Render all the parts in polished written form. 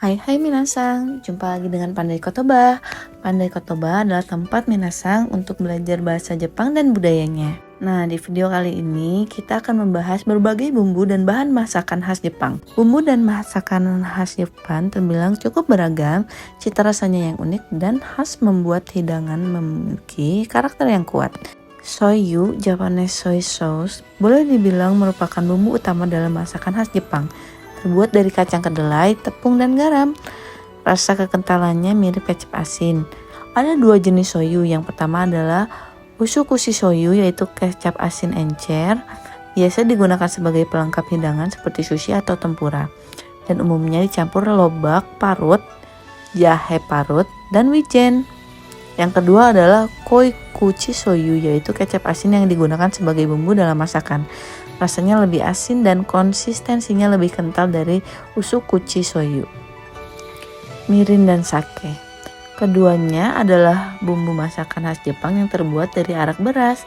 Hai minasang, jumpa lagi dengan Pandai Kotoba. Pandai Kotoba adalah tempat minasang untuk belajar bahasa Jepang dan budayanya. Nah, di video kali ini kita akan membahas berbagai bumbu dan bahan masakan khas Jepang. Bumbu dan masakan khas Jepang terbilang cukup beragam, cita rasanya yang unik dan khas membuat hidangan memiliki karakter yang kuat. Soyu, Japanese soy sauce, boleh dibilang merupakan bumbu utama dalam masakan khas Jepang. Terbuat dari kacang kedelai, tepung, dan garam. Rasa kekentalannya mirip kecap asin. Ada dua jenis soyu. Yang pertama adalah usukushi soyu, yaitu kecap asin encer. Biasa digunakan sebagai pelengkap hidangan seperti sushi atau tempura. Dan umumnya dicampur lobak, parut, jahe parut, dan wijen. Yang kedua adalah koikuchi soyu, yaitu kecap asin yang digunakan sebagai bumbu dalam masakan. Rasanya lebih asin dan konsistensinya lebih kental dari usukuchi soyu. Mirin dan sake. Keduanya adalah bumbu masakan khas Jepang yang terbuat dari arak beras.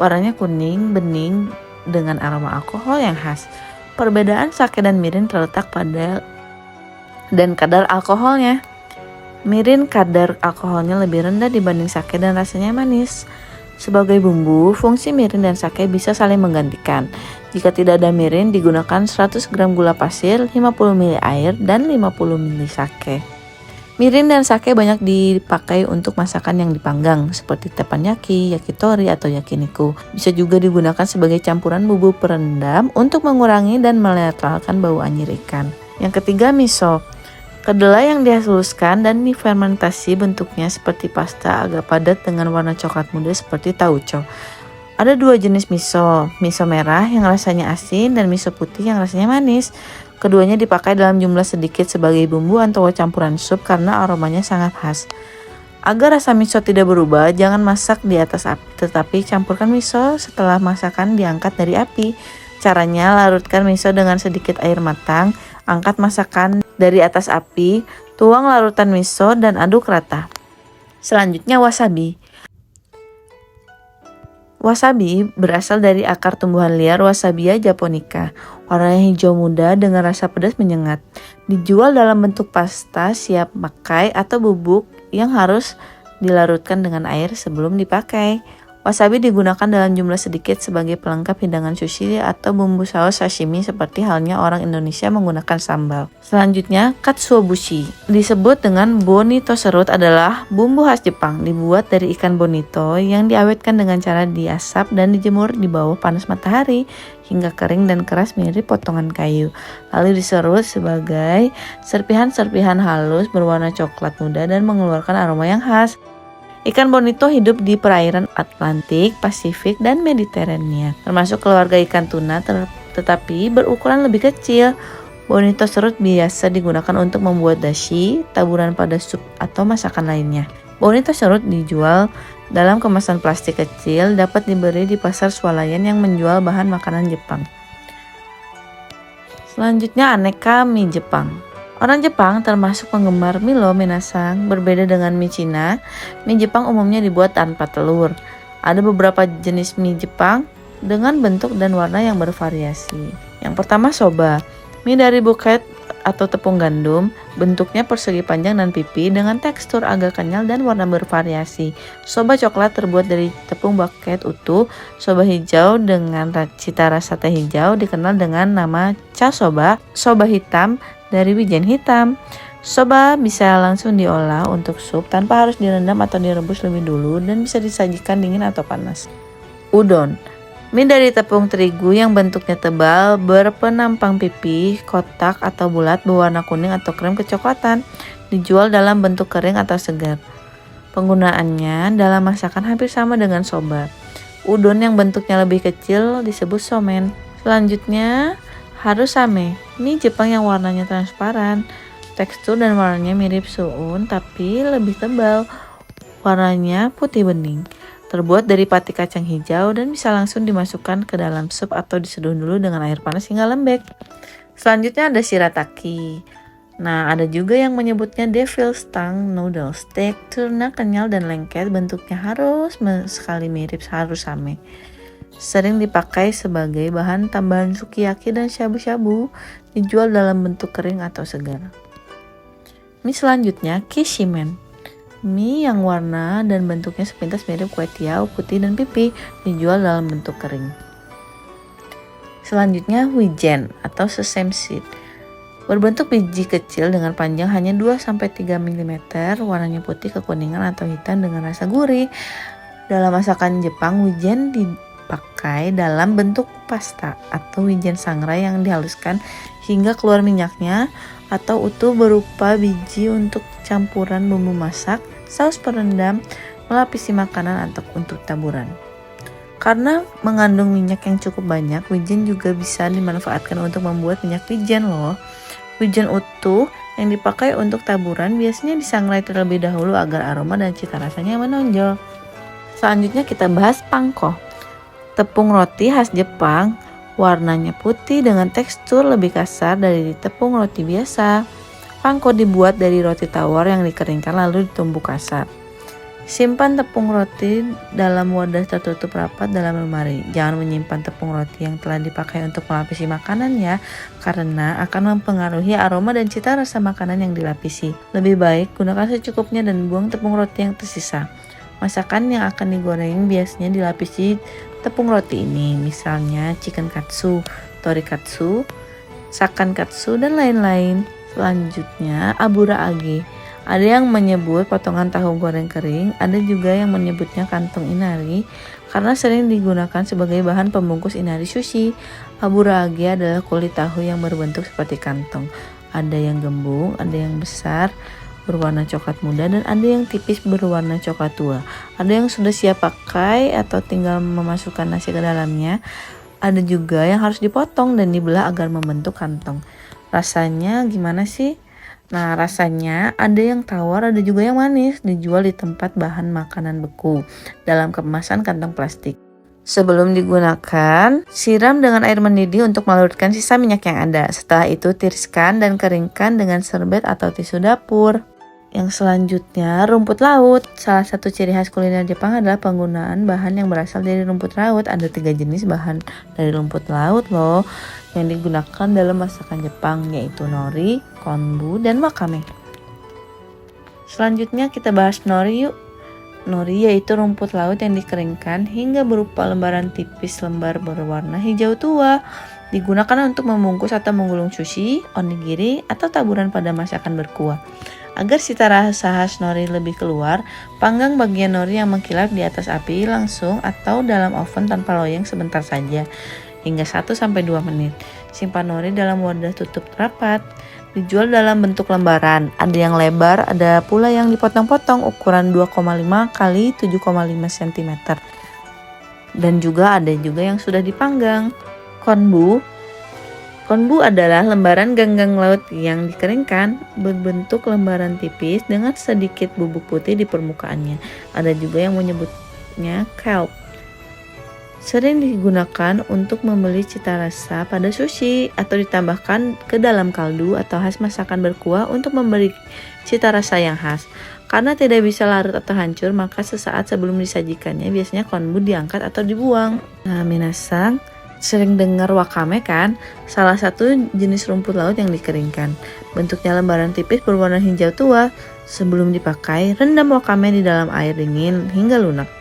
Warnanya kuning, bening dengan aroma alkohol yang khas. Perbedaan sake dan mirin terletak pada dan kadar alkoholnya. Mirin kadar alkoholnya lebih rendah dibanding sake dan rasanya manis. Sebagai bumbu, fungsi mirin dan sake bisa saling menggantikan. Jika tidak ada mirin, digunakan 100 gram gula pasir, 50 ml air, dan 50 ml sake. Mirin dan sake banyak dipakai untuk masakan yang dipanggang, seperti teppanyaki, yakitori, atau yakiniku. Bisa juga digunakan sebagai campuran bumbu perendam untuk mengurangi dan menetralkan bau anyir ikan. Yang ketiga, miso. Kedelai yang dihaluskan dan difermentasi bentuknya seperti pasta agak padat dengan warna coklat muda seperti tauco. Ada dua jenis miso, miso merah yang rasanya asin dan miso putih yang rasanya manis. Keduanya dipakai dalam jumlah sedikit sebagai bumbu atau campuran sup karena aromanya sangat khas. Agar rasa miso tidak berubah, jangan masak di atas api, tetapi campurkan miso setelah masakan diangkat dari api. Caranya, larutkan miso dengan sedikit air matang, angkat masakan dari atas api, tuang larutan miso dan aduk rata. Selanjutnya wasabi. Wasabi berasal dari akar tumbuhan liar Wasabia japonica. Warnanya hijau muda dengan rasa pedas menyengat. Dijual dalam bentuk pasta siap pakai atau bubuk yang harus dilarutkan dengan air sebelum dipakai. Wasabi digunakan dalam jumlah sedikit sebagai pelengkap hidangan sushi atau bumbu saus sashimi seperti halnya orang Indonesia menggunakan sambal. Selanjutnya, katsuobushi. Disebut dengan bonito serut adalah bumbu khas Jepang dibuat dari ikan bonito yang diawetkan dengan cara diasap dan dijemur di bawah panas matahari hingga kering dan keras mirip potongan kayu. Lalu diserut sebagai serpihan-serpihan halus berwarna coklat muda dan mengeluarkan aroma yang khas. Ikan bonito hidup di perairan Atlantik, Pasifik, dan Mediterania, termasuk keluarga ikan tuna tetapi berukuran lebih kecil. Bonito serut biasa digunakan untuk membuat dashi, taburan pada sup, atau masakan lainnya. Bonito serut dijual dalam kemasan plastik kecil, dapat dibeli di pasar swalayan yang menjual bahan makanan Jepang. Selanjutnya, aneka mie Jepang. Orang Jepang termasuk penggemar Milo minasang. Berbeda dengan mie Cina, mie Jepang umumnya dibuat tanpa telur. Ada beberapa jenis mie Jepang dengan bentuk dan warna yang bervariasi. Yang pertama soba, mie dari buket atau tepung gandum, bentuknya persegi panjang dan pipi dengan tekstur agak kenyal dan warna bervariasi. Soba coklat terbuat dari tepung buket utuh. Soba hijau dengan cita rasa teh hijau dikenal dengan nama cha soba. Soba hitam dari wijen hitam. Soba bisa langsung diolah untuk sup tanpa harus direndam atau direbus lebih dulu dan bisa disajikan dingin atau panas. Udon, mie dari tepung terigu yang bentuknya tebal, berpenampang pipih, kotak atau bulat berwarna kuning atau krem kecoklatan, dijual dalam bentuk kering atau segar. Penggunaannya dalam masakan hampir sama dengan soba. Udon yang bentuknya lebih kecil disebut somen. Selanjutnya, harusame, mie Jepang yang warnanya transparan. Tekstur dan warnanya mirip suun tapi lebih tebal. Warnanya putih bening. Terbuat dari pati kacang hijau dan bisa langsung dimasukkan ke dalam sup atau diseduh dulu dengan air panas hingga lembek. Selanjutnya ada shirataki. Nah, ada juga yang menyebutnya devil's tongue noodle, steak tuna kenyal dan lengket, bentuknya harus sekali mirip harusame. Sering dipakai sebagai bahan tambahan sukiyaki dan shabu-shabu, dijual dalam bentuk kering atau segar. Mie selanjutnya kishimen. Mie yang warna dan bentuknya sepintas mirip kue tiaw, putih dan pipi, dijual dalam bentuk kering. Selanjutnya wijen atau sesame seed. Berbentuk biji kecil dengan panjang hanya 2-3 mm, warnanya putih kekuningan atau hitam dengan rasa gurih. Dalam masakan Jepang, wijen dipakai dalam bentuk pasta atau wijen sangrai yang dihaluskan hingga keluar minyaknya, atau utuh berupa biji untuk campuran bumbu masak, saus perendam, melapisi makanan atau untuk taburan. Karena mengandung minyak yang cukup banyak, wijen juga bisa dimanfaatkan untuk membuat minyak wijen loh. Wijen utuh yang dipakai untuk taburan biasanya disangrai terlebih dahulu agar aroma dan cita rasanya menonjol. Selanjutnya kita bahas pangko. Tepung roti khas Jepang, warnanya putih dengan tekstur lebih kasar dari tepung roti biasa. Pangko dibuat dari roti tawar yang dikeringkan lalu ditumbuk kasar. Simpan tepung roti dalam wadah tertutup rapat dalam lemari. Jangan menyimpan tepung roti yang telah dipakai untuk melapisi makanan ya, karena akan mempengaruhi aroma dan cita rasa makanan yang dilapisi. Lebih baik gunakan secukupnya dan buang tepung roti yang tersisa. Masakan yang akan digoreng biasanya dilapisi tepung roti ini, misalnya chicken katsu, torikatsu, sakan katsu, dan lain-lain. Selanjutnya, abura-age. Ada yang menyebut potongan tahu goreng kering, ada juga yang menyebutnya kantong inari karena sering digunakan sebagai bahan pembungkus inari sushi. Abura-age adalah kulit tahu yang berbentuk seperti kantong. Ada yang gembung, ada yang besar, berwarna coklat muda, dan ada yang tipis berwarna coklat tua. Ada yang sudah siap pakai atau tinggal memasukkan nasi ke dalamnya. Ada juga yang harus dipotong dan dibelah agar membentuk kantong. Rasanya gimana sih? Nah, rasanya ada yang tawar, ada juga yang manis. Dijual di tempat bahan makanan beku dalam kemasan kantong plastik. Sebelum digunakan, siram dengan air mendidih untuk melarutkan sisa minyak yang ada. Setelah itu tiriskan dan keringkan dengan serbet atau tisu dapur. Yang selanjutnya, rumput laut. Salah satu ciri khas kuliner Jepang adalah penggunaan bahan yang berasal dari rumput laut. Ada 3 jenis bahan dari rumput laut loh yang digunakan dalam masakan Jepang, yaitu nori, konbu, dan wakame. Selanjutnya kita bahas nori yuk. Nori yaitu rumput laut yang dikeringkan hingga berupa lembaran tipis lembar berwarna hijau tua. Digunakan untuk membungkus atau menggulung sushi, onigiri, atau taburan pada masakan berkuah. Agar cita rasa khas nori lebih keluar, panggang bagian nori yang mengkilap di atas api langsung atau dalam oven tanpa loyang sebentar saja, hingga 1-2 menit. Simpan nori dalam wadah tutup rapat. Dijual dalam bentuk lembaran, ada yang lebar, ada pula yang dipotong-potong ukuran 2,5 x 7,5 cm. Dan ada juga yang sudah dipanggang. Konbu adalah lembaran ganggang laut yang dikeringkan, berbentuk lembaran tipis dengan sedikit bubuk putih di permukaannya. Ada juga yang menyebutnya kelp. Sering digunakan untuk memberi cita rasa pada sushi atau ditambahkan ke dalam kaldu atau khas masakan berkuah untuk memberi cita rasa yang khas. Karena tidak bisa larut atau hancur, maka sesaat sebelum disajikannya biasanya konbu diangkat atau dibuang. Nah, minasang sering dengar wakame kan? Salah satu jenis rumput laut yang dikeringkan. Bentuknya lembaran tipis berwarna hijau tua. Sebelum dipakai, rendam wakame di dalam air dingin hingga lunak.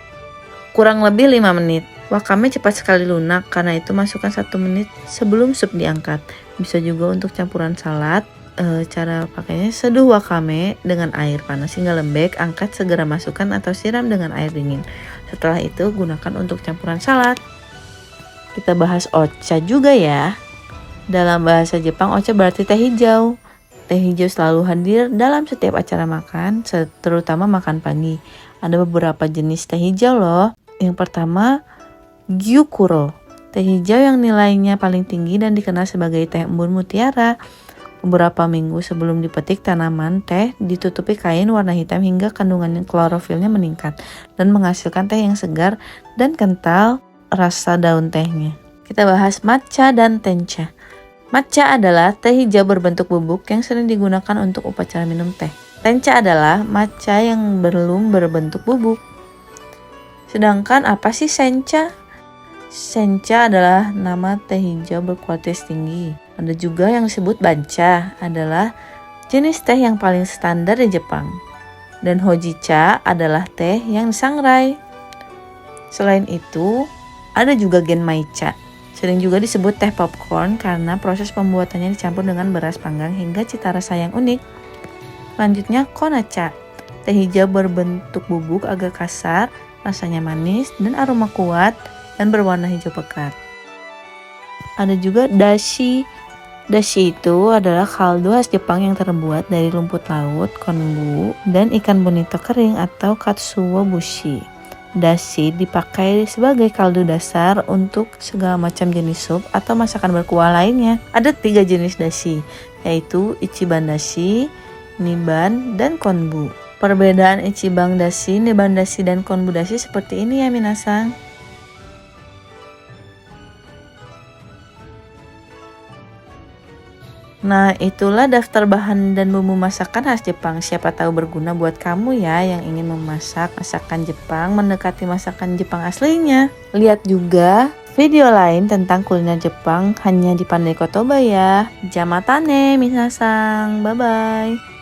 Kurang lebih 5 menit. Wakame cepat sekali lunak, karena itu masukkan 1 menit sebelum sup diangkat. Bisa juga untuk campuran salad. Cara pakainya, seduh wakame dengan air panas hingga lembek, angkat segera masukkan atau siram dengan air dingin. Setelah itu gunakan untuk campuran salad. Kita bahas ocha juga ya. Dalam bahasa Jepang, ocha berarti teh hijau. Teh hijau selalu hadir dalam setiap acara makan, terutama makan pagi. Ada beberapa jenis teh hijau loh. Yang pertama, gyukuro, teh hijau yang nilainya paling tinggi dan dikenal sebagai teh embun mutiara. Beberapa minggu sebelum dipetik, tanaman teh ditutupi kain warna hitam hingga kandungan klorofilnya meningkat dan menghasilkan teh yang segar dan kental rasa daun tehnya. Kita bahas matcha dan tencha. Matcha adalah teh hijau berbentuk bubuk yang sering digunakan untuk upacara minum teh. Tencha adalah matcha yang belum berbentuk bubuk. Sedangkan apa sih sencha? Sencha adalah nama teh hijau berkualitas tinggi. Ada juga yang disebut bancha, adalah jenis teh yang paling standar di Jepang. Dan hojicha adalah teh yang disangrai. Selain itu, ada juga genmaicha. Sering juga disebut teh popcorn karena proses pembuatannya dicampur dengan beras panggang hingga cita rasa yang unik. Selanjutnya konacha. Teh hijau berbentuk bubuk agak kasar, rasanya manis dan aroma kuat dan berwarna hijau pekat. Ada juga dashi. Dashi itu adalah kaldu khas Jepang yang terbuat dari rumput laut, konbu, dan ikan bonito kering atau katsuobushi. Dashi dipakai sebagai kaldu dasar untuk segala macam jenis sup atau masakan berkuah lainnya. Ada 3 jenis dashi, yaitu ichiban dashi, niban, dan konbu. Perbedaan ichiban dashi, niban dashi, dan konbu dashi seperti ini ya minasang. Nah, itulah daftar bahan dan bumbu masakan khas Jepang. Siapa tahu berguna buat kamu ya yang ingin memasak masakan Jepang mendekati masakan Jepang aslinya. Lihat juga video lain tentang kuliner Jepang hanya di Pandai Kotoba ya. Jamatane minasang. Bye-bye.